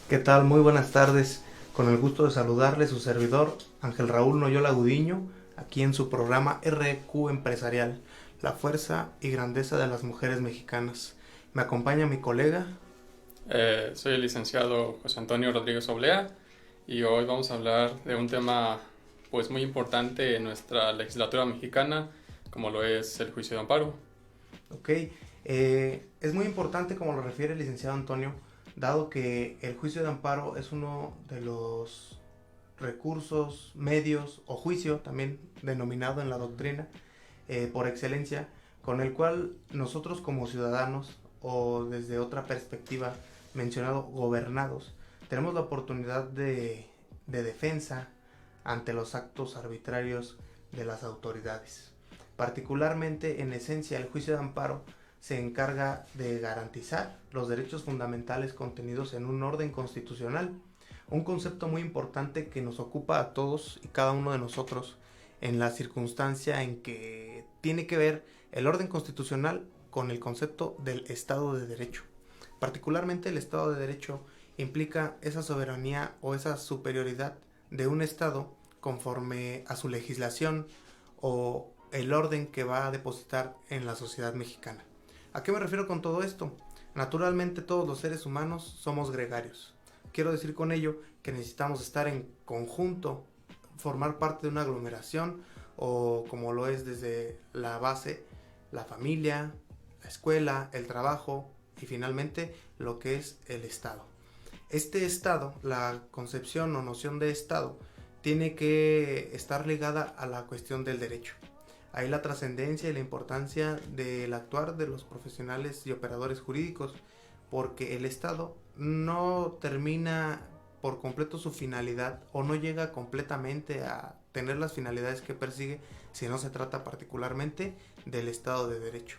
¿Qué tal? Muy buenas tardes. Con el gusto de saludarle su servidor Ángel Raúl Noyola Gudiño, aquí en su programa RQ Empresarial, la fuerza y grandeza de las mujeres mexicanas. Me acompaña mi colega. Soy el licenciado José Antonio Rodríguez Oblea y hoy vamos a hablar de un tema pues muy importante en nuestra legislatura mexicana, como lo es el juicio de amparo. Ok, es muy importante, como lo refiere el licenciado Antonio, dado que el juicio de amparo es uno de los recursos, medios o juicio, también denominado en la doctrina, por excelencia, con el cual nosotros como ciudadanos o desde otra perspectiva mencionado gobernados, tenemos la oportunidad de defensa ante los actos arbitrarios de las autoridades. Particularmente, en esencia, el juicio de amparo se encarga de garantizar los derechos fundamentales contenidos en un orden constitucional, un concepto muy importante que nos ocupa a todos y cada uno de nosotros en la circunstancia en que tiene que ver el orden constitucional con el concepto del Estado de Derecho. Particularmente, el Estado de Derecho implica esa soberanía o esa superioridad de un Estado conforme a su legislación o el orden que va a depositar en la sociedad mexicana. ¿A qué me refiero con todo esto? Naturalmente, todos los seres humanos somos gregarios. Quiero decir con ello que necesitamos estar en conjunto, formar parte de una aglomeración o, como lo es desde la base, la familia, la escuela, el trabajo y finalmente lo que es el Estado. Este Estado, la concepción o noción de Estado, tiene que estar ligada a la cuestión del derecho. Ahí la trascendencia y la importancia del actuar de los profesionales y operadores jurídicos, porque el Estado no termina por completo su finalidad o no llega completamente a tener las finalidades que persigue si no se trata particularmente del Estado de Derecho.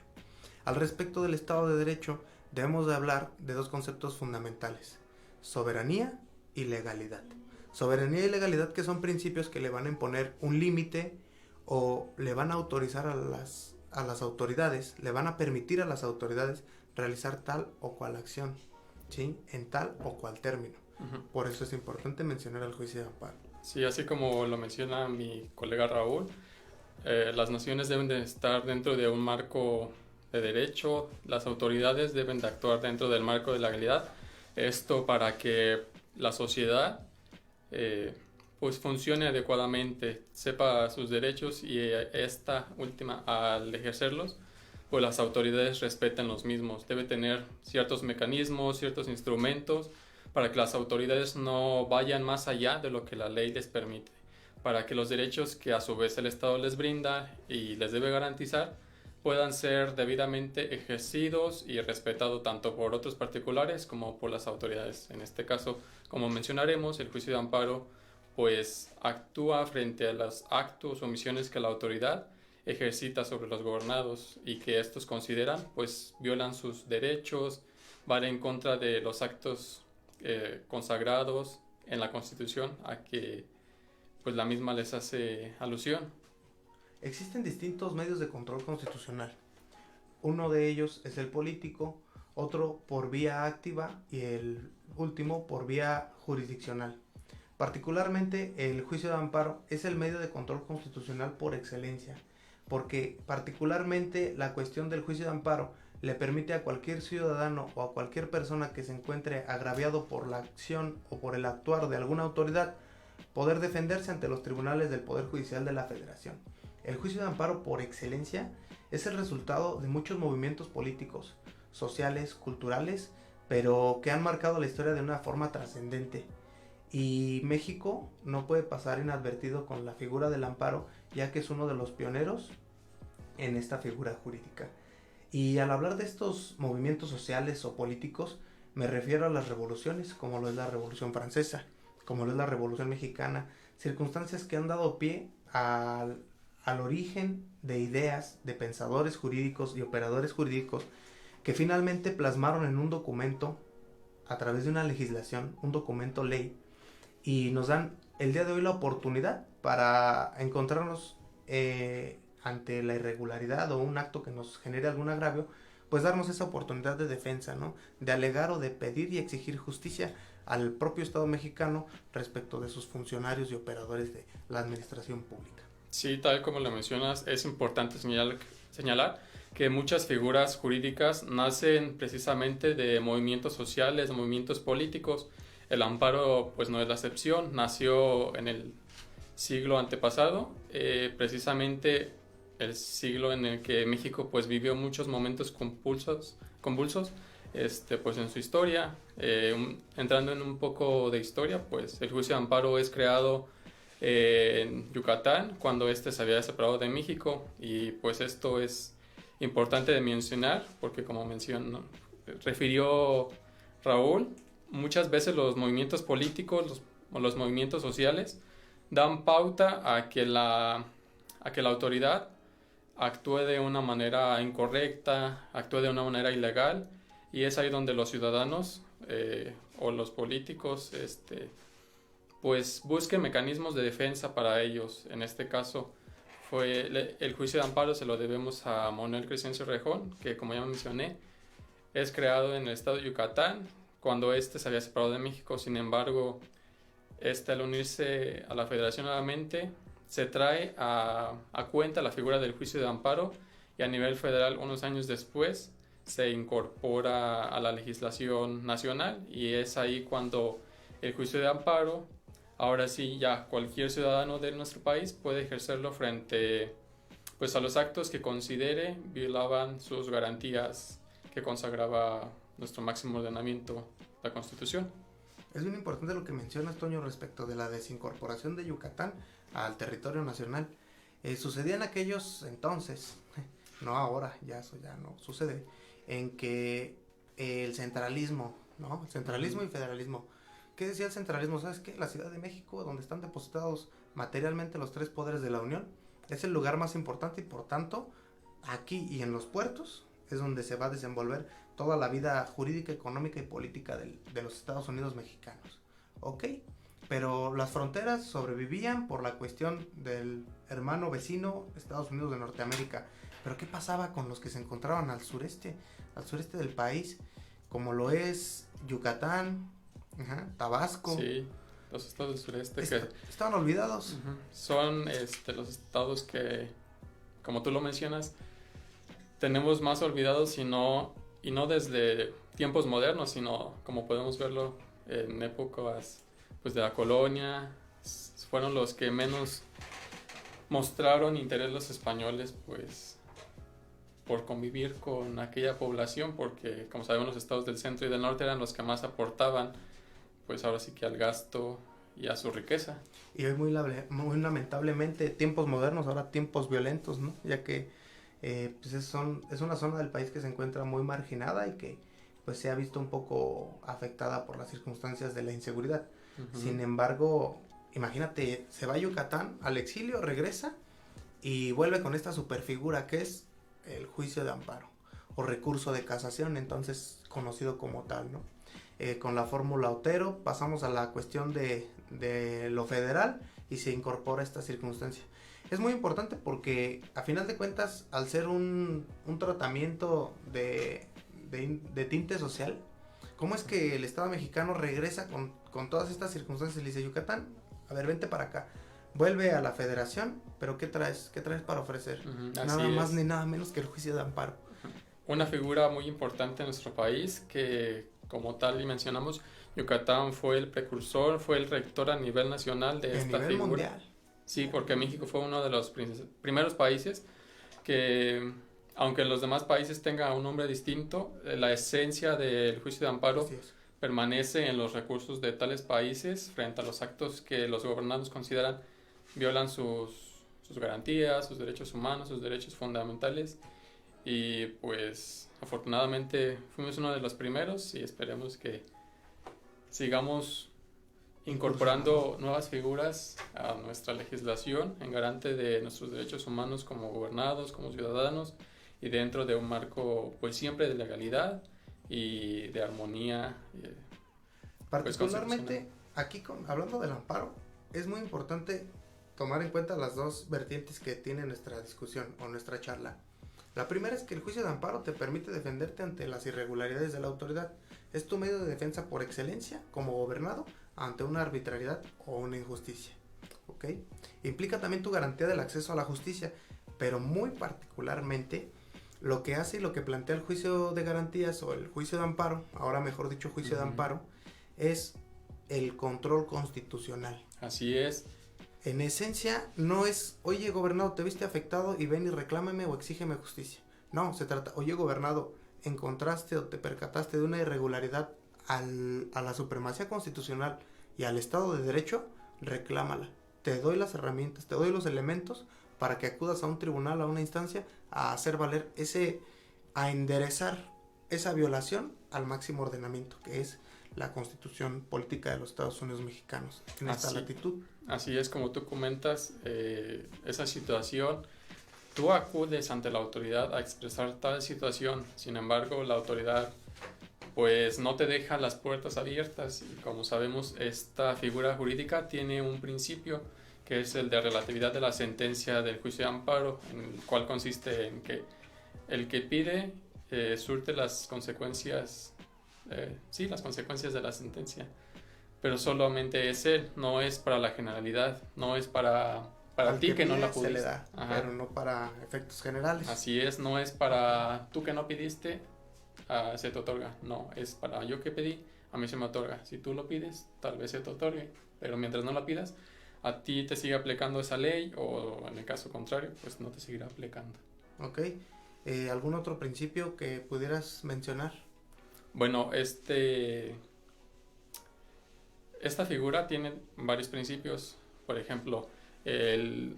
Al respecto del Estado de Derecho, debemos de hablar de dos conceptos fundamentales: soberanía y legalidad. Soberanía y legalidad, que son principios que le van a imponer un límite o le van a autorizar a las autoridades, le van a permitir a las autoridades realizar tal o cual acción, ¿sí?, en tal o cual término. Por eso es importante mencionar el juicio de amparo. Sí, así como lo menciona mi colega Raúl, las naciones deben de estar dentro de un marco de derecho, las autoridades deben de actuar dentro del marco de la legalidad, esto para que la sociedad pues funcione adecuadamente, sepa sus derechos y esta última, al ejercerlos, pues las autoridades respeten los mismos. Debe tener ciertos mecanismos, ciertos instrumentos para que las autoridades no vayan más allá de lo que la ley les permite, para que los derechos que a su vez el Estado les brinda y les debe garantizar puedan ser debidamente ejercidos y respetados tanto por otros particulares como por las autoridades. En este caso, como mencionaremos, el juicio de amparo pues actúa frente a los actos o omisiones que la autoridad ejercita sobre los gobernados y que estos consideran pues violan sus derechos, van en contra de los actos consagrados en la Constitución a que pues la misma les hace alusión. Existen distintos medios de control constitucional. Uno de ellos es el político, otro por vía activa y el último por vía jurisdiccional. Particularmente, el juicio de amparo es el medio de control constitucional por excelencia, porque particularmente la cuestión del juicio de amparo le permite a cualquier ciudadano o a cualquier persona que se encuentre agraviado por la acción o por el actuar de alguna autoridad poder defenderse ante los tribunales del Poder Judicial de la Federación. El juicio de amparo por excelencia es el resultado de muchos movimientos políticos, sociales, culturales, pero que han marcado la historia de una forma trascendente. Y México no puede pasar inadvertido con la figura del amparo, ya que es uno de los pioneros en esta figura jurídica. Y al hablar de estos movimientos sociales o políticos, me refiero a las revoluciones, como lo es la Revolución Francesa, como lo es la Revolución Mexicana, circunstancias que han dado pie al origen de ideas de pensadores jurídicos y operadores jurídicos que finalmente plasmaron en un documento, a través de una legislación, un documento ley, y nos dan el día de hoy la oportunidad para encontrarnos ante la irregularidad o un acto que nos genere algún agravio, pues darnos esa oportunidad de defensa, ¿no? De alegar o de pedir y exigir justicia al propio Estado mexicano respecto de sus funcionarios y operadores de la administración pública. Sí, tal como lo mencionas, es importante señalar que muchas figuras jurídicas nacen precisamente de movimientos sociales, de movimientos políticos. El amparo pues no es la excepción, nació en el siglo antepasado, precisamente el siglo en el que México pues vivió muchos momentos convulsos pues en su historia. Entrando en un poco de historia, pues el juicio de amparo es creado en Yucatán cuando este se había separado de México, y pues esto es importante de mencionar porque, como refirió Raúl, muchas veces los movimientos políticos o los movimientos sociales dan pauta a que la autoridad actúe de una manera incorrecta, actúe de una manera ilegal, y es ahí donde los ciudadanos o los políticos pues busquen mecanismos de defensa para ellos. En este caso el juicio de amparo se lo debemos a Manuel Crescencio Rejón, que, como ya mencioné, es creado en el estado de Yucatán cuando se había separado de México. Sin embargo, al unirse a la federación nuevamente, se trae a cuenta la figura del juicio de amparo, y a nivel federal, unos años después, se incorpora a la legislación nacional, y es ahí cuando el juicio de amparo, ahora sí, ya cualquier ciudadano de nuestro país puede ejercerlo frente pues a los actos que considere violaban sus garantías que consagraba nuestro máximo ordenamiento, la Constitución. Es bien importante lo que mencionas, Toño, respecto de la desincorporación de Yucatán al territorio nacional. Sucedía en aquellos entonces, no ahora, ya eso ya no sucede, en que el centralismo, ¿no? Centralismo y federalismo. ¿Qué decía el centralismo? ¿Sabes qué? La Ciudad de México, donde están depositados materialmente los tres poderes de la Unión, es el lugar más importante, y por tanto, aquí y en los puertos es donde se va a desenvolver toda la vida jurídica, económica y política de los Estados Unidos mexicanos. ¿Ok? Pero las fronteras sobrevivían por la cuestión del hermano vecino Estados Unidos de Norteamérica. Pero ¿qué pasaba con los que se encontraban al sureste del país? Como lo es Yucatán, Tabasco. Sí, los estados del sureste estaban olvidados. Son los estados que, como tú lo mencionas, tenemos más olvidados, y no desde tiempos modernos, sino como podemos verlo en épocas pues de la colonia. Fueron los que menos mostraron interés los españoles pues por convivir con aquella población, porque, como sabemos, los estados del centro y del norte eran los que más aportaban pues ahora sí que al gasto y a su riqueza. Y hoy muy lamentablemente, tiempos modernos, ahora tiempos violentos, ¿no? Ya que pues es una zona del país que se encuentra muy marginada y que pues se ha visto un poco afectada por las circunstancias de la inseguridad. Sin embargo, imagínate, se va a Yucatán al exilio, regresa y vuelve con esta superfigura que es el juicio de amparo o recurso de casación, entonces conocido como tal, ¿no? Con la fórmula Otero pasamos a la cuestión de lo federal y se incorpora esta circunstancia. Es muy importante porque, a final de cuentas, al ser un tratamiento de tinte social, ¿cómo es que el Estado mexicano regresa con todas estas circunstancias? Le dice: Yucatán, a ver, vente para acá. Vuelve a la federación, pero ¿qué traes? ¿Qué traes para ofrecer? Nada más ni nada menos que el juicio de amparo. Una figura muy importante en nuestro país que, como tal y mencionamos, Yucatán fue el precursor, fue el rector a nivel nacional de esta figura. Mundial. Sí, porque México fue uno de los primeros países que, aunque los demás países tengan un nombre distinto, la esencia del juicio de amparo permanece en los recursos de tales países frente a los actos que los gobernados consideran violan sus garantías, sus derechos humanos, sus derechos fundamentales. Y pues afortunadamente fuimos uno de los primeros, y esperemos que sigamos incorporando nuevas figuras a nuestra legislación en garante de nuestros derechos humanos como gobernados, como ciudadanos, y dentro de un marco pues siempre de legalidad y de armonía. Particularmente aquí hablando del amparo, es muy importante tomar en cuenta las dos vertientes que tiene nuestra discusión o nuestra charla. La primera es que el juicio de amparo te permite defenderte ante las irregularidades de la autoridad. Es tu medio de defensa por excelencia como gobernado ante una arbitrariedad o una injusticia. ¿Ok? Implica también tu garantía del acceso a la justicia, pero muy particularmente lo que hace y lo que plantea el juicio de garantías o el juicio de amparo, ahora mejor dicho juicio de amparo, es el control constitucional. Así es. En esencia, no es, oye, gobernado, te viste afectado y ven y reclámame o exígeme justicia. No, se trata, oye, gobernado, encontraste o te percataste de una irregularidad a la supremacía constitucional y al Estado de Derecho, reclámala. Te doy las herramientas, te doy los elementos para que acudas a un tribunal, a una instancia, a hacer valer a enderezar esa violación al máximo ordenamiento, que es la Constitución Política de los Estados Unidos Mexicanos en esta latitud. Así es, como tú comentas, esa situación, tú acudes ante la autoridad a expresar tal situación, sin embargo la autoridad pues no te deja las puertas abiertas y como sabemos esta figura jurídica tiene un principio que es el de relatividad de la sentencia del juicio de amparo, en el cual consiste en que el que pide surte las consecuencias, las consecuencias de la sentencia, pero solamente es él, no es para la generalidad, no es para ti que no la pudiste. Se le da, pero no para efectos generales. Así es, no es para tú que no pidiste, se te otorga, no, es para yo que pedí, a mí se me otorga. Si tú lo pides, tal vez se te otorgue, pero mientras no la pidas, a ti te sigue aplicando esa ley o en el caso contrario, pues no te seguirá aplicando. Ok, ¿algún otro principio que pudieras mencionar? Bueno, esta figura tiene varios principios, por ejemplo, el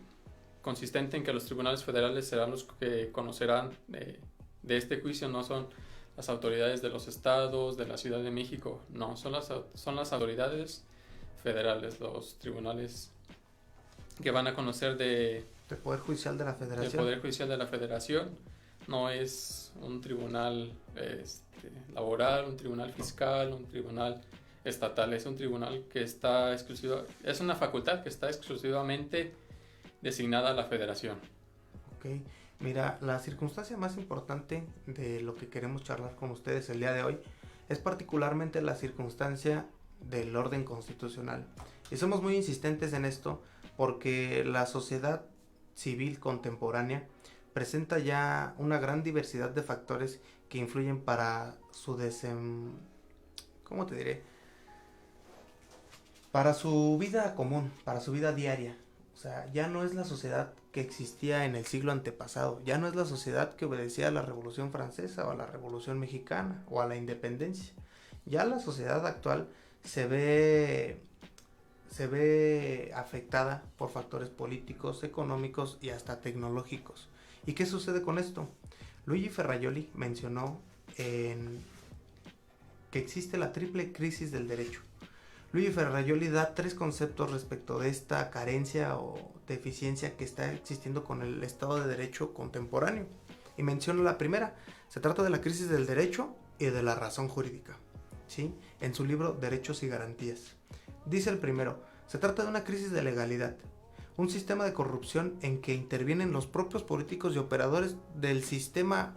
consistente en que los tribunales federales serán los que conocerán de este juicio, no son las autoridades de los estados, de la Ciudad de México, no, son las autoridades federales, los tribunales que van a conocer del Poder Judicial de la Federación. Del Poder Judicial de la Federación, no es un tribunal laboral, un tribunal fiscal, un tribunal estatal, es un tribunal que está es una facultad que está exclusivamente designada a la Federación. Ok, mira, la circunstancia más importante de lo que queremos charlar con ustedes el día de hoy es particularmente la circunstancia del orden constitucional. Y somos muy insistentes en esto porque la sociedad civil contemporánea presenta ya una gran diversidad de factores que influyen para su ¿cómo te diré? Para su vida común, para su vida diaria. O sea, ya no es la sociedad que existía en el siglo antepasado, ya no es la sociedad que obedecía a la Revolución Francesa o a la Revolución Mexicana o a la independencia. Ya la sociedad actual se ve afectada por factores políticos, económicos y hasta tecnológicos. ¿Y qué sucede con esto? Luigi Ferrajoli mencionó que existe la triple crisis del derecho. Luigi Ferrajoli da 3 conceptos respecto de esta carencia o deficiencia que está existiendo con el Estado de Derecho contemporáneo. Y menciona la primera, se trata de la crisis del derecho y de la razón jurídica, ¿sí? En su libro Derechos y Garantías. Dice el primero, se trata de una crisis de legalidad, un sistema de corrupción en que intervienen los propios políticos y operadores del sistema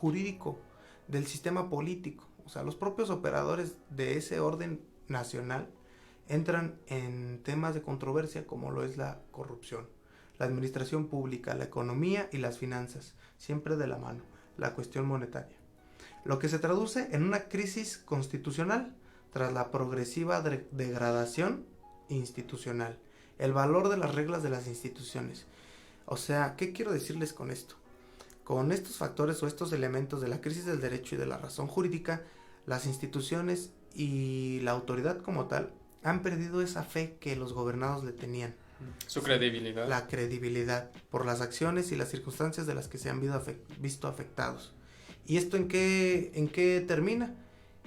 jurídico, del sistema político. O sea, los propios operadores de ese orden nacional entran en temas de controversia como lo es la corrupción, la administración pública, la economía y las finanzas, siempre de la mano, la cuestión monetaria. Lo que se traduce en una crisis constitucional tras la progresiva degradación institucional, el valor de las reglas de las instituciones. O sea, ¿qué quiero decirles con esto? Con estos factores o estos elementos de la crisis del derecho y de la razón jurídica, las instituciones y la autoridad como tal han perdido esa fe que los gobernados le tenían. Su credibilidad. La credibilidad por las acciones y las circunstancias de las que se han visto afectados. ¿Y esto en qué termina?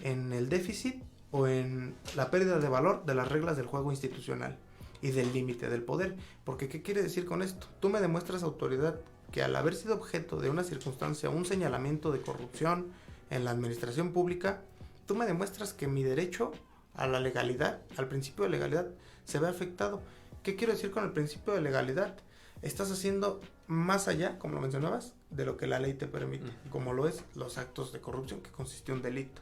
En el déficit o en la pérdida de valor de las reglas del juego institucional y del límite del poder. Porque ¿qué quiere decir con esto? Tú me demuestras autoridad que al haber sido objeto de una circunstancia, un señalamiento de corrupción en la administración pública, tú me demuestras que mi derecho a la legalidad, al principio de legalidad, se ve afectado. ¿Qué quiero decir con el principio de legalidad? Estás haciendo más allá, como lo mencionabas, de lo que la ley te permite, como lo es los actos de corrupción, que consistió en delito.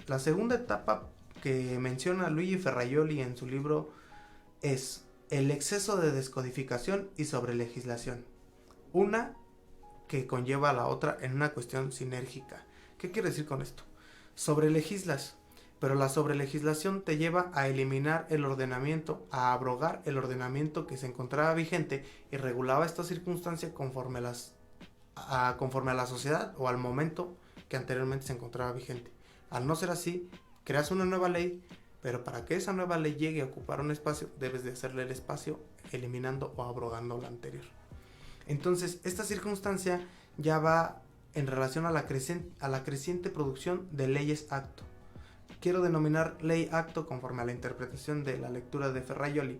La segunda etapa que menciona Luigi Ferrajoli en su libro es el exceso de descodificación y sobrelegislación. Una que conlleva a la otra en una cuestión sinérgica. ¿Qué quiere decir con esto? Sobrelegislas, pero la sobrelegislación te lleva a eliminar el ordenamiento, a abrogar el ordenamiento que se encontraba vigente y regulaba esta circunstancia conforme a la sociedad o al momento que anteriormente se encontraba vigente. Al no ser así, creas una nueva ley, pero para que esa nueva ley llegue a ocupar un espacio, debes de hacerle el espacio eliminando o abrogando la anterior. Entonces, esta circunstancia ya va en relación a la creciente producción de leyes acto. Quiero denominar ley acto conforme a la interpretación de la lectura de Ferrajoli,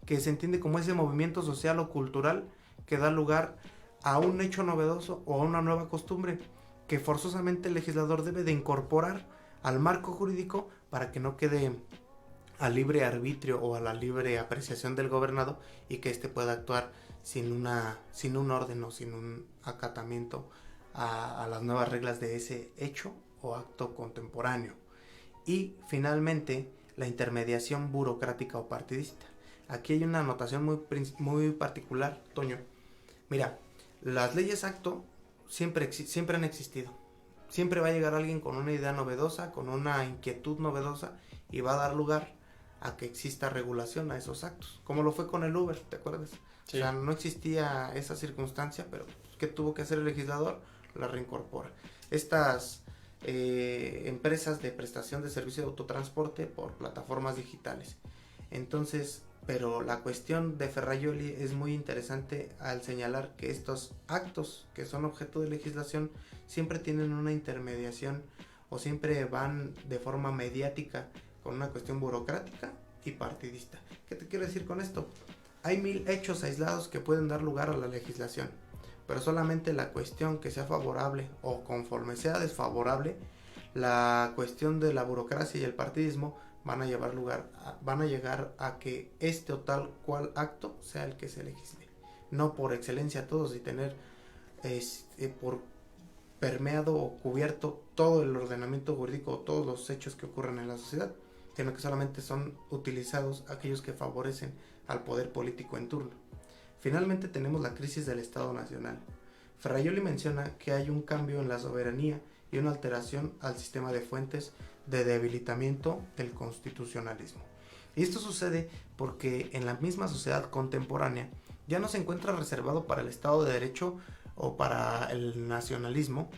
que se entiende como ese movimiento social o cultural que da lugar a un hecho novedoso o a una nueva costumbre que forzosamente el legislador debe de incorporar al marco jurídico para que no quede al libre arbitrio o a la libre apreciación del gobernado y que éste pueda actuar sin un orden o sin un acatamiento a las nuevas reglas de ese hecho o acto contemporáneo. Y finalmente, la intermediación burocrática o partidista. Aquí hay una anotación muy particular, Toño. Mira, las leyes acto siempre han existido. Siempre va a llegar alguien con una idea novedosa, con una inquietud novedosa y va a dar lugar a que exista regulación a esos actos. Como lo fue con el Uber, ¿te acuerdas? Sí. O sea, no existía esa circunstancia, pero ¿qué tuvo que hacer el legislador? La reincorpora. Estas empresas de prestación de servicio de autotransporte por plataformas digitales. Entonces, pero la cuestión de Ferrajoli es muy interesante al señalar que estos actos que son objeto de legislación siempre tienen una intermediación o siempre van de forma mediática con una cuestión burocrática y partidista. ¿Qué te quiero decir con esto? Hay 1000 hechos aislados que pueden dar lugar a la legislación, pero solamente la cuestión que sea favorable o conforme sea desfavorable, la cuestión de la burocracia y el partidismo van a llegar a que este o tal cual acto sea el que se legisle. No por excelencia todos y tener por permeado o cubierto todo el ordenamiento jurídico, todos los hechos que ocurren en la sociedad, sino que solamente son utilizados aquellos que favorecen al poder político en turno. Finalmente tenemos la crisis del Estado Nacional. Ferrajoli menciona que hay un cambio en la soberanía y una alteración al sistema de fuentes de debilitamiento del constitucionalismo. Y esto sucede porque en la misma sociedad contemporánea ya no se encuentra reservado para el Estado de Derecho o para el nacionalismo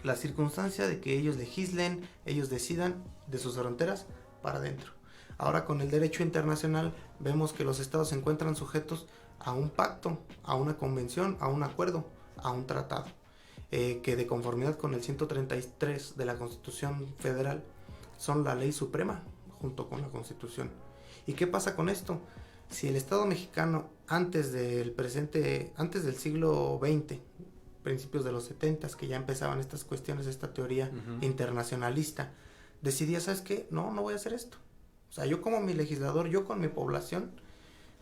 la circunstancia de que ellos legislen, ellos decidan de sus fronteras para adentro. Ahora con el derecho internacional vemos que los estados se encuentran sujetos a un pacto, a una convención, a un acuerdo, a un tratado, que de conformidad con el 133 de la Constitución Federal son la ley suprema junto con la Constitución. ¿Y qué pasa con esto? Si el Estado mexicano antes del siglo XX, principios de los 70, que ya empezaban estas cuestiones, esta teoría internacionalista, decidía, ¿sabes qué? No voy a hacer esto. O sea, yo como mi legislador, yo con mi población,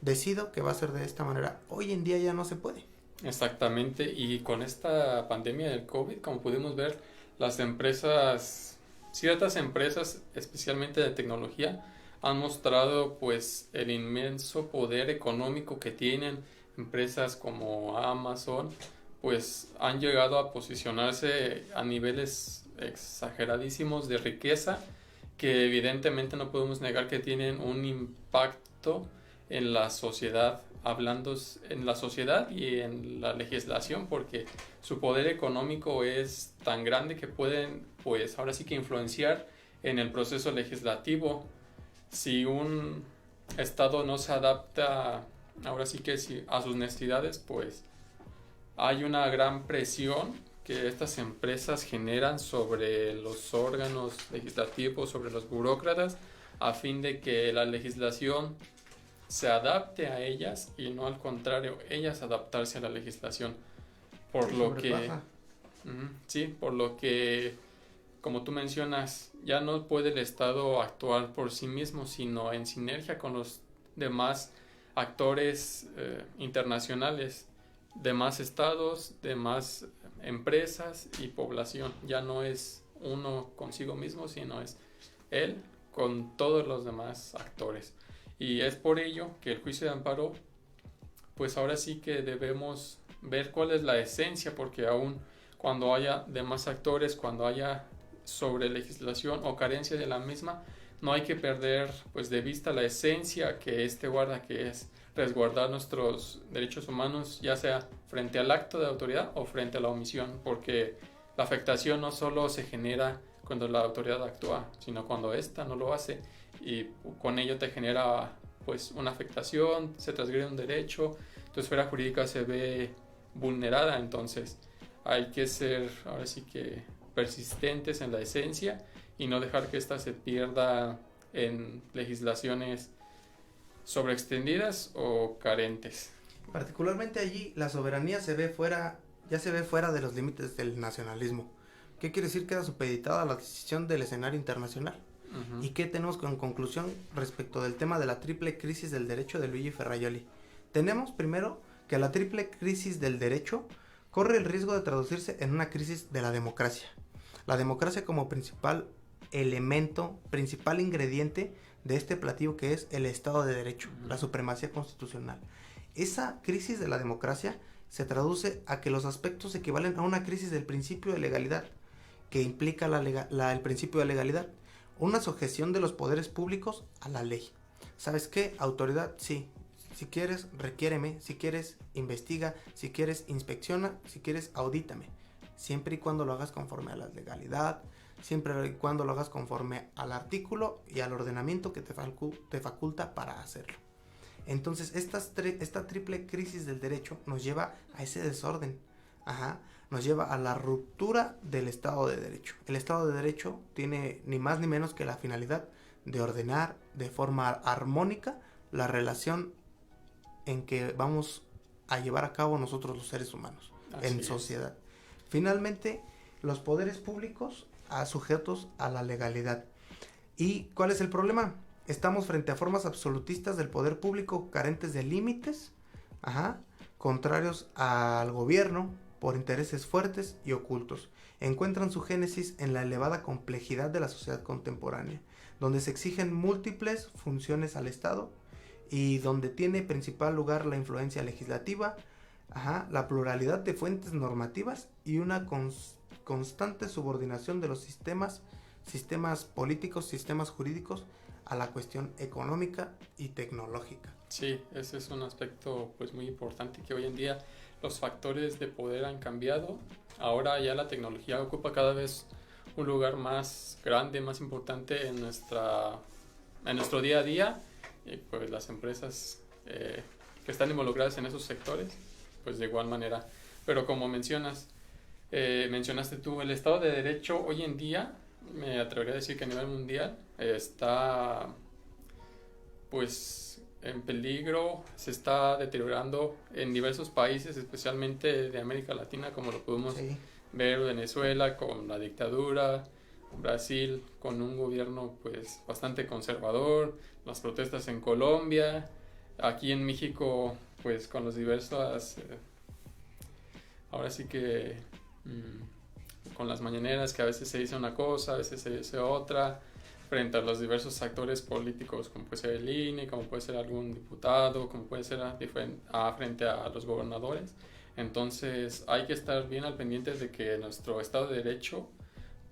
decido que va a ser de esta manera. Hoy en día ya no se puede. Exactamente, y con esta pandemia del COVID, como pudimos ver, ciertas empresas, especialmente de tecnología, han mostrado pues el inmenso poder económico que tienen. Empresas como Amazon pues han llegado a posicionarse a niveles exageradísimos de riqueza que evidentemente no podemos negar que tienen un impacto en la sociedad, hablando en la sociedad y en la legislación, porque su poder económico es tan grande que pueden pues ahora sí que influenciar en el proceso legislativo. Si un estado no se adapta ahora sí que a sus necesidades, pues hay una gran presión que estas empresas generan sobre los órganos legislativos, sobre los burócratas, a fin de que la legislación se adapte a ellas y no al contrario, ellas adaptarse a la legislación. Por lo que, sí, por lo que, como tú mencionas, ya no puede el Estado actuar por sí mismo, sino en sinergia con los demás actores internacionales, demás estados, demás empresas y población. Ya no es uno consigo mismo, sino es él con todos los demás actores. Y es por ello que el juicio de amparo, pues ahora sí que debemos ver cuál es la esencia, porque aún cuando haya demás actores, cuando haya sobre legislación o carencia de la misma, no hay que perder pues de vista la esencia que guarda, que es resguardar nuestros derechos humanos, ya sea frente al acto de autoridad o frente a la omisión, porque la afectación no solo se genera cuando la autoridad actúa, sino cuando ésta no lo hace, y con ello te genera pues una afectación, se transgrede un derecho, tu esfera jurídica se ve vulnerada. Entonces hay que ser ahora sí que persistentes en la esencia y no dejar que ésta se pierda en legislaciones sobreextendidas o carentes. Particularmente allí la soberanía ya se ve fuera de los límites del nacionalismo. ¿Qué quiere decir? Queda supeditada a la decisión del escenario internacional. ¿Y qué tenemos en conclusión respecto del tema de la triple crisis del derecho de Luigi Ferrajoli? Tenemos primero que la triple crisis del derecho corre el riesgo de traducirse en una crisis de la democracia. La democracia como principal elemento, principal ingrediente de este platillo que es el Estado de Derecho, la supremacía constitucional. Esa crisis de la democracia se traduce a que los aspectos equivalen a una crisis del principio de legalidad, que implica el principio de legalidad, una sujeción de los poderes públicos a la ley. ¿Sabes qué? Autoridad, sí. Si quieres, requiéreme. Si quieres, investiga. Si quieres, inspecciona. Si quieres, audítame. Siempre y cuando lo hagas conforme a la legalidad, siempre y cuando lo hagas conforme al artículo y al ordenamiento que te faculta para hacerlo. Entonces, esta triple crisis del derecho nos lleva a ese desorden. Nos lleva a la ruptura del Estado de Derecho. El Estado de Derecho tiene ni más ni menos que la finalidad de ordenar de forma armónica la relación en que vamos a llevar a cabo nosotros los seres humanos en sociedad. Finalmente, los poderes públicos sujetos a la legalidad. ¿Y cuál es el problema? Estamos frente a formas absolutistas del poder público carentes de límites, contrarios al gobierno, por intereses fuertes y ocultos. Encuentran su génesis en la elevada complejidad de la sociedad contemporánea, donde se exigen múltiples funciones al Estado y donde tiene principal lugar la influencia legislativa, la pluralidad de fuentes normativas y una constante subordinación de los sistemas políticos, sistemas jurídicos a la cuestión económica y tecnológica. Sí, ese es un aspecto pues muy importante, que hoy en día los factores de poder han cambiado. Ahora ya la tecnología ocupa cada vez un lugar más grande, más importante en nuestro día a día, y pues las empresas que están involucradas en esos sectores, pues de igual manera. Pero como mencionaste tú, el Estado de Derecho hoy en día, me atrevería a decir que a nivel mundial está pues en peligro, se está deteriorando en diversos países, especialmente de América Latina, como lo pudimos ver Venezuela con la dictadura, Brasil con un gobierno pues bastante conservador, las protestas en Colombia, aquí en México pues con los diversos ahora sí que con las mañaneras, que a veces se dice una cosa, a veces se dice otra, frente a los diversos actores políticos, como puede ser el INE, como puede ser algún diputado, como puede ser frente a los gobernadores. Entonces hay que estar bien al pendiente de que nuestro Estado de Derecho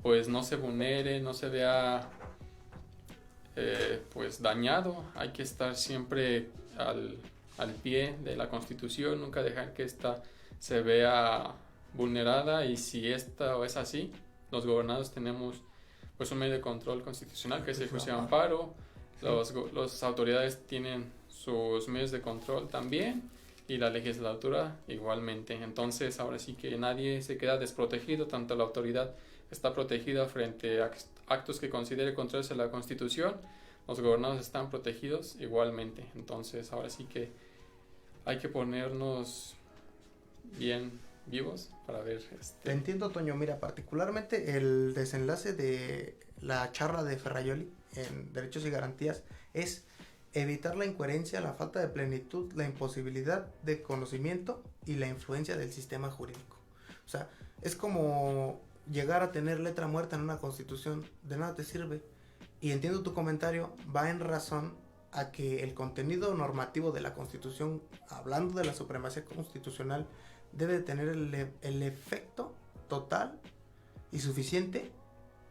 pues no se vulnere, no se vea pues dañado. Hay que estar siempre al pie de la Constitución, nunca dejar que esta se vea vulnerada, y si esto es así, los gobernados tenemos pues un medio de control constitucional que es el juicio de amparo. Las autoridades tienen sus medios de control también, y la legislatura igualmente. Entonces ahora sí que nadie se queda desprotegido, tanto la autoridad está protegida frente actos que considere contrarios a la Constitución, los gobernados están protegidos igualmente. Entonces, ahora sí que hay que ponernos bien vivos para ver. Te entiendo, Toño. Mira, particularmente el desenlace de la charla de Ferrajoli en Derechos y Garantías es evitar la incoherencia, la falta de plenitud, la imposibilidad de conocimiento y la influencia del sistema jurídico. O sea, es como llegar a tener letra muerta en una constitución, de nada te sirve. Y entiendo tu comentario, va en razón a que el contenido normativo de la Constitución, hablando de la supremacía constitucional, debe tener el efecto total y suficiente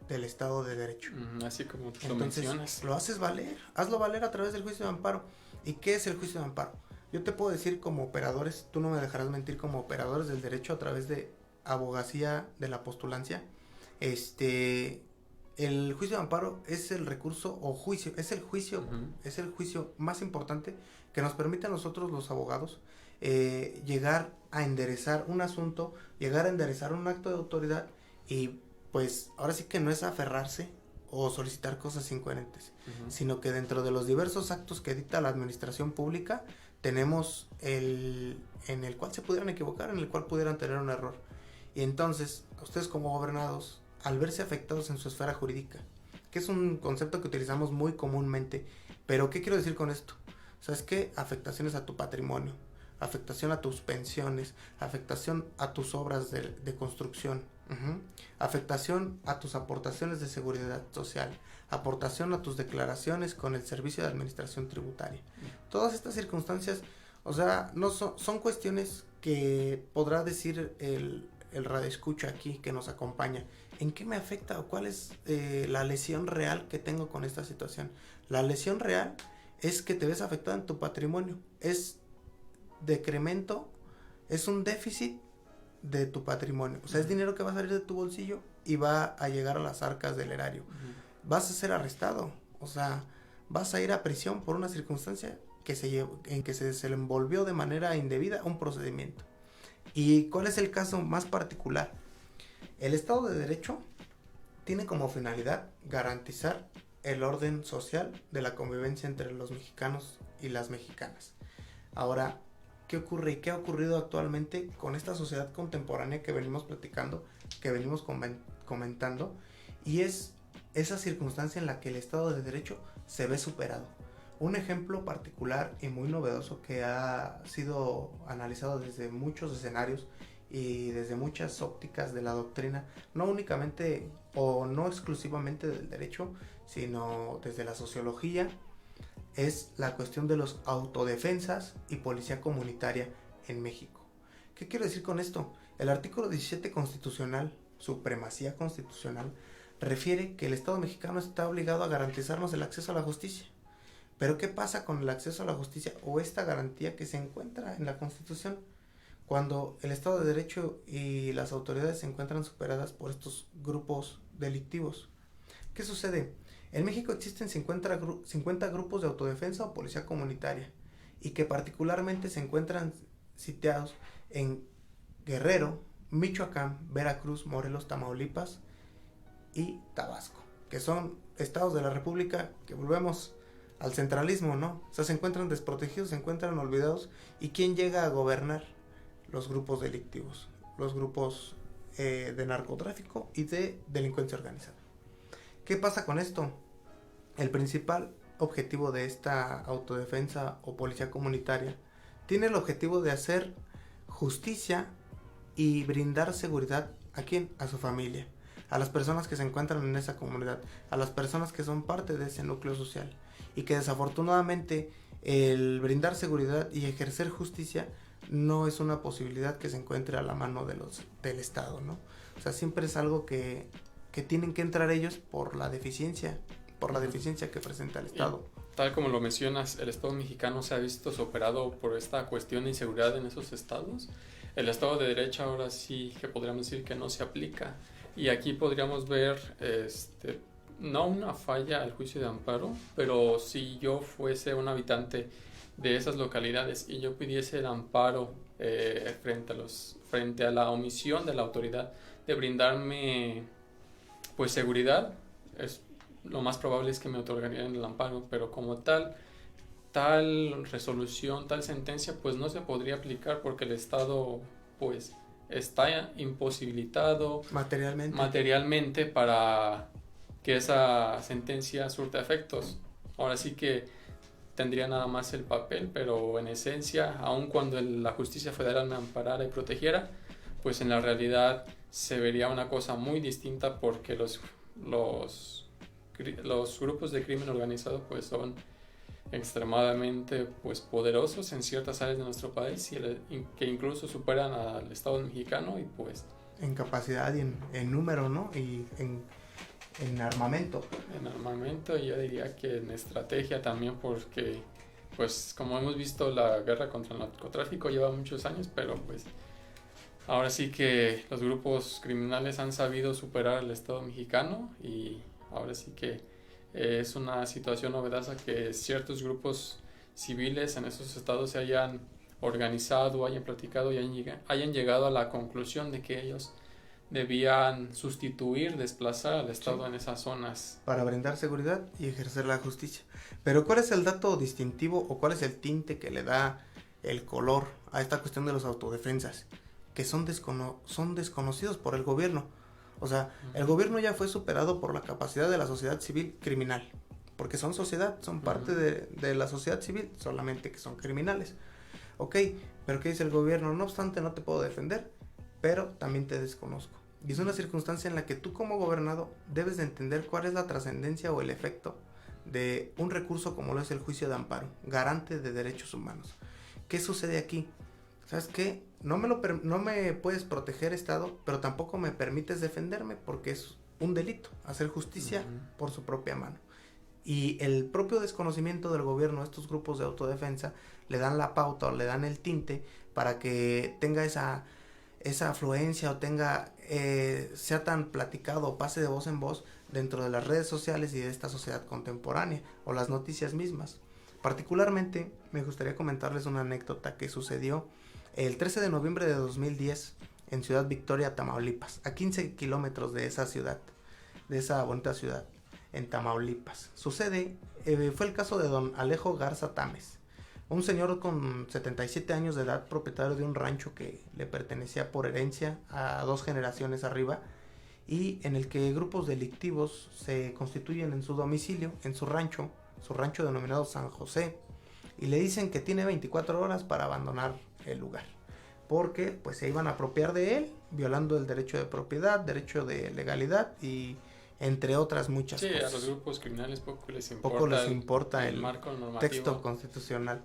del Estado de Derecho. Así como tú Entonces, lo mencionas. lo haces valer, hazlo valer a través del juicio de amparo. ¿Y qué es el juicio de amparo? Yo te puedo decir como operadores, tú no me dejarás mentir, como operadores del derecho a través de abogacía de la postulancia, el juicio de amparo es el recurso o juicio, es el juicio más importante que nos permite a nosotros los abogados llegar a enderezar un asunto, llegar a enderezar un acto de autoridad y pues ahora sí que no es aferrarse o solicitar cosas incoherentes, sino que dentro de los diversos actos que dicta la administración pública tenemos en el cual se pudieran equivocar, en el cual pudieran tener un error. Y entonces, ustedes como gobernados, al verse afectados en su esfera jurídica, que es un concepto que utilizamos muy comúnmente, pero ¿qué quiero decir con esto? ¿Sabes qué? Afectaciones a tu patrimonio, afectación a tus pensiones, afectación a tus obras de construcción, afectación a tus aportaciones de seguridad social, aportación a tus declaraciones con el Servicio de Administración Tributaria. Todas estas circunstancias, o sea, no son cuestiones que podrá decir el radioescucha aquí que nos acompaña. ¿En qué me afecta o cuál es la lesión real que tengo con esta situación? La lesión real es que te ves afectado en tu patrimonio. Es decremento, es un déficit de tu patrimonio. O sea, es dinero que va a salir de tu bolsillo y va a llegar a las arcas del erario. Vas a ser arrestado. O sea, vas a ir a prisión por una circunstancia en que se le envolvió de manera indebida un procedimiento. ¿Y cuál es el caso más particular? El Estado de Derecho tiene como finalidad garantizar el orden social de la convivencia entre los mexicanos y las mexicanas. Ahora, ¿qué ocurre y qué ha ocurrido actualmente con esta sociedad contemporánea que venimos platicando, que venimos comentando? Y es esa circunstancia en la que el Estado de Derecho se ve superado. Un ejemplo particular y muy novedoso que ha sido analizado desde muchos escenarios y desde muchas ópticas de la doctrina, no únicamente o no exclusivamente del derecho, sino desde la sociología, es la cuestión de los autodefensas y policía comunitaria en México. ¿Qué quiero decir con esto? El artículo 17 constitucional, supremacía constitucional, refiere que el Estado mexicano está obligado a garantizarnos el acceso a la justicia. Pero ¿qué pasa con el acceso a la justicia o esta garantía que se encuentra en la Constitución cuando el Estado de Derecho y las autoridades se encuentran superadas por estos grupos delictivos? ¿Qué sucede? En México existen 50 grupos de autodefensa o policía comunitaria y que particularmente se encuentran sitiados en Guerrero, Michoacán, Veracruz, Morelos, Tamaulipas y Tabasco, que son estados de la República que volvemos al centralismo, ¿no? O sea, se encuentran desprotegidos, se encuentran olvidados. ¿Y quién llega a gobernar? Los grupos delictivos, los grupos de narcotráfico y de delincuencia organizada. ¿Qué pasa con esto? El principal objetivo de esta autodefensa o policía comunitaria tiene el objetivo de hacer justicia y brindar seguridad ¿a quién? A su familia, a las personas que se encuentran en esa comunidad, a las personas que son parte de ese núcleo social y que desafortunadamente el brindar seguridad y ejercer justicia no es una posibilidad que se encuentre a la mano del Estado, ¿no? O sea, siempre es algo que tienen que entrar ellos por la deficiencia que presenta el Estado. Y, tal como lo mencionas, el Estado mexicano se ha visto superado por esta cuestión de inseguridad en esos estados. El Estado de Derecho ahora sí que podríamos decir que no se aplica. Y aquí podríamos ver, no una falla al juicio de amparo, pero si yo fuese un habitante de esas localidades y yo pidiese el amparo frente a la omisión de la autoridad de brindarme pues seguridad, es lo más probable es que me otorgarían el amparo, pero como tal resolución, tal sentencia, pues no se podría aplicar porque el Estado pues está imposibilitado materialmente para que esa sentencia surta efectos. Ahora sí que tendría nada más el papel, pero en esencia, aun cuando la justicia federal me amparara y protegiera, pues en la realidad se vería una cosa muy distinta porque los grupos de crimen organizado pues son extremadamente pues poderosos en ciertas áreas de nuestro país y que incluso superan al Estado mexicano y pues en capacidad y en número, ¿no? Y en armamento. En armamento, y yo diría que en estrategia también, porque pues como hemos visto la guerra contra el narcotráfico lleva muchos años, pero pues ahora sí que los grupos criminales han sabido superar al Estado mexicano y ahora sí que es una situación novedosa que ciertos grupos civiles en esos estados se hayan organizado, hayan platicado y hayan llegado a la conclusión de que ellos debían desplazar al Estado en esas zonas. Para brindar seguridad y ejercer la justicia. Pero ¿cuál es el dato distintivo o cuál es el tinte que le da el color a esta cuestión de los autodefensas? Que son desconocidos por el gobierno. O sea, el gobierno ya fue superado por la capacidad de la sociedad civil criminal. Porque son sociedad, son parte de la sociedad civil, solamente que son criminales. Ok, pero ¿qué dice el gobierno? No obstante, no te puedo defender, pero también te desconozco. Y es una circunstancia en la que tú como gobernado debes de entender cuál es la trascendencia o el efecto de un recurso como lo es el juicio de amparo, garante de derechos humanos. ¿Qué sucede aquí? ¿Sabes qué? No me puedes proteger, Estado, pero tampoco me permites defenderme porque es un delito hacer justicia por su propia mano. Y el propio desconocimiento del gobierno, estos grupos de autodefensa, le dan la pauta o le dan el tinte para que tenga esa afluencia o sea tan platicado o pase de voz en voz dentro de las redes sociales y de esta sociedad contemporánea o las noticias mismas. Particularmente me gustaría comentarles una anécdota que sucedió el 13 de noviembre de 2010 en Ciudad Victoria, Tamaulipas, a 15 kilómetros de esa ciudad, de esa bonita ciudad en Tamaulipas. Fue el caso de don Alejo Garza Tames, un señor con 77 años de edad, propietario de un rancho que le pertenecía por herencia a 2 generaciones arriba, y en el que grupos delictivos se constituyen en su domicilio, en su rancho denominado San José, y le dicen que tiene 24 horas para abandonar el lugar, porque pues se iban a apropiar de él, violando el derecho de propiedad, derecho de legalidad y entre otras muchas cosas. Sí, a los grupos criminales poco les importa el marco normativo, texto constitucional.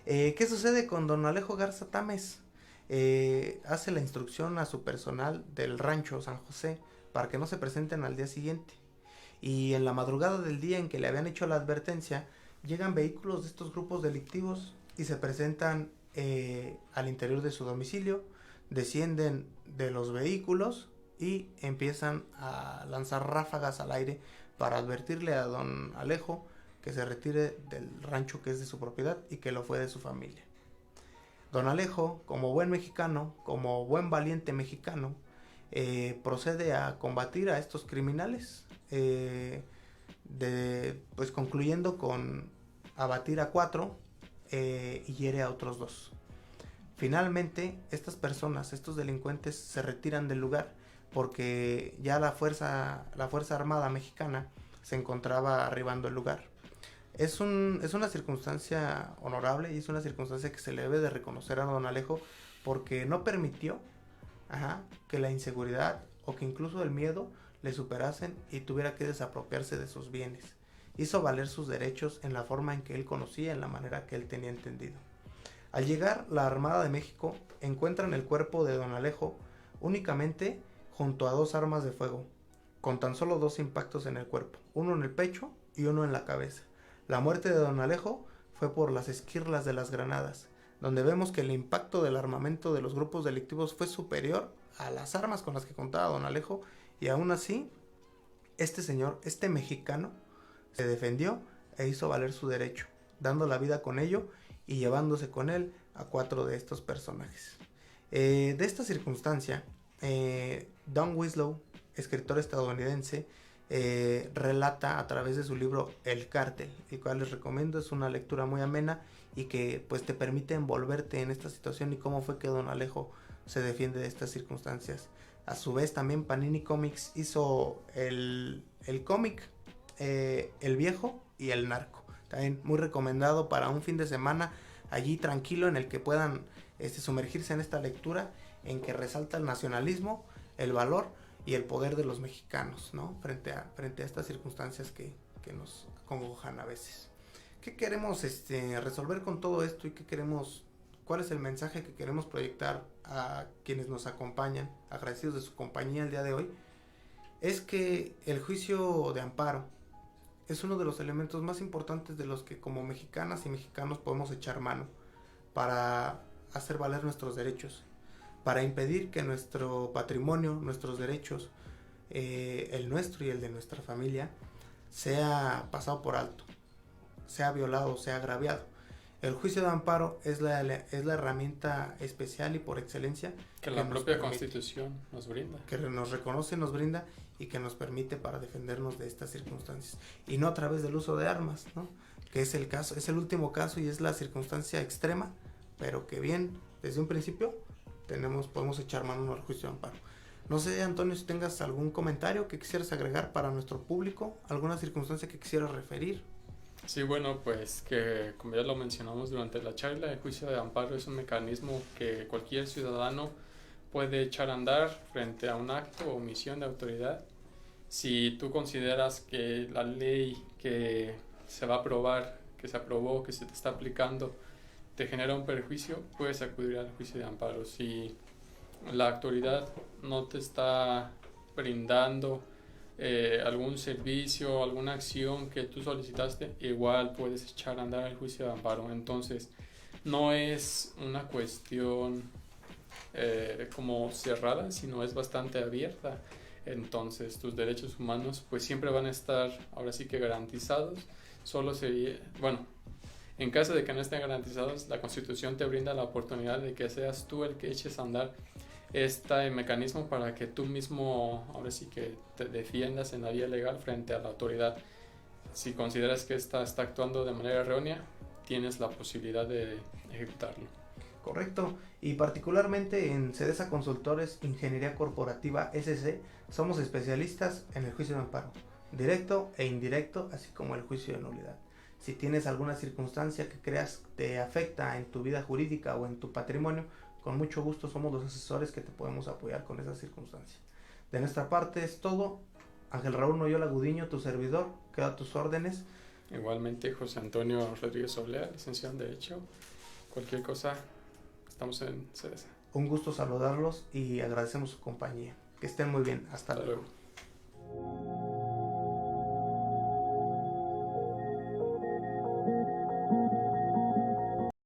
¿Qué sucede con don Alejo Garza Tames? Hace la instrucción a su personal del rancho San José para que no se presenten al día siguiente. Y en la madrugada del día en que le habían hecho la advertencia, llegan vehículos de estos grupos delictivos y se presentan al interior de su domicilio, descienden de los vehículos y empiezan a lanzar ráfagas al aire para advertirle a don Alejo que se retire del rancho que es de su propiedad y que lo fue de su familia. Don Alejo, como buen mexicano, como buen valiente mexicano, procede a combatir a estos criminales, pues concluyendo con abatir a 4 y hiere a otros 2. Finalmente, estos delincuentes se retiran del lugar porque ya la fuerza armada mexicana se encontraba arribando el lugar. Es una circunstancia honorable y es una circunstancia que se le debe de reconocer a don Alejo porque no permitió que la inseguridad o que incluso el miedo le superasen y tuviera que desapropiarse de sus bienes. Hizo valer sus derechos en la forma en que él conocía, en la manera que él tenía entendido. Al llegar, la Armada de México encuentran el cuerpo de don Alejo únicamente junto a 2 armas de fuego, con tan solo 2 impactos en el cuerpo, uno en el pecho y uno en la cabeza. La muerte de don Alejo fue por las esquirlas de las granadas, donde vemos que el impacto del armamento de los grupos delictivos fue superior a las armas con las que contaba don Alejo, y aún así, este mexicano, se defendió e hizo valer su derecho, dando la vida con ello y llevándose con él a 4 de estos personajes. De esta circunstancia, Don Winslow, escritor estadounidense, relata a través de su libro El Cártel, el cual les recomiendo. Es una lectura muy amena y que pues te permite envolverte en esta situación y cómo fue que Don Alejo se defiende de estas circunstancias. A su vez también Panini Comics hizo el cómic El Viejo y El Narco, también muy recomendado para un fin de semana allí tranquilo, en el que puedan sumergirse en esta lectura, en que resalta el nacionalismo, el valor y el poder de los mexicanos, ¿no? Frente a estas circunstancias que nos congojan a veces. ¿Qué queremos resolver con todo esto y cuál es el mensaje que queremos proyectar a quienes nos acompañan, agradecidos de su compañía el día de hoy? Es que el juicio de amparo es uno de los elementos más importantes de los que como mexicanas y mexicanos podemos echar mano para hacer valer nuestros derechos, para impedir que nuestro patrimonio, nuestros derechos, el nuestro y el de nuestra familia, sea pasado por alto, sea violado, sea agraviado. El juicio de amparo es la herramienta especial y por excelencia que la propia Constitución nos brinda. Que nos reconoce, nos brinda y que nos permite para defendernos de estas circunstancias. Y no a través del uso de armas, ¿no? Que es el caso, es el último caso y es la circunstancia extrema, pero que bien, desde un principio podemos echar mano al juicio de amparo. No sé, Antonio, si tengas algún comentario que quisieras agregar para nuestro público, alguna circunstancia que quisieras referir. Sí, bueno, pues que como ya lo mencionamos durante la charla, el juicio de amparo es un mecanismo que cualquier ciudadano puede echar a andar frente a un acto o omisión de autoridad. Si tú consideras que la ley que se va a aprobar, que se aprobó, que se te está aplicando, te genera un perjuicio, puedes acudir al juicio de amparo. Si la autoridad no te está brindando algún servicio, alguna acción que tú solicitaste, igual puedes echar a andar el juicio de amparo. Entonces, no es una cuestión como cerrada, sino es bastante abierta. Entonces, tus derechos humanos pues siempre van a estar ahora sí que garantizados. Solo sería, bueno, en caso de que no estén garantizados, la Constitución te brinda la oportunidad de que seas tú el que eches a andar este mecanismo para que tú mismo ahora sí que te defiendas en la vía legal frente a la autoridad. Si consideras que esta está actuando de manera errónea, tienes la posibilidad de ejecutarlo. Correcto, y particularmente en CEDESA Consultores Ingeniería Corporativa SC somos especialistas en el juicio de amparo, directo e indirecto, así como el juicio de nulidad. Si tienes alguna circunstancia que creas te afecta en tu vida jurídica o en tu patrimonio, con mucho gusto somos los asesores que te podemos apoyar con esa circunstancia. De nuestra parte es todo. Ángel Raúl Noyola Gudiño, tu servidor, queda a tus órdenes. Igualmente, José Antonio Rodríguez Oblea, licenciado en Derecho. Cualquier cosa, estamos en CEDESA. Un gusto saludarlos y agradecemos su compañía. Que estén muy bien. Hasta luego.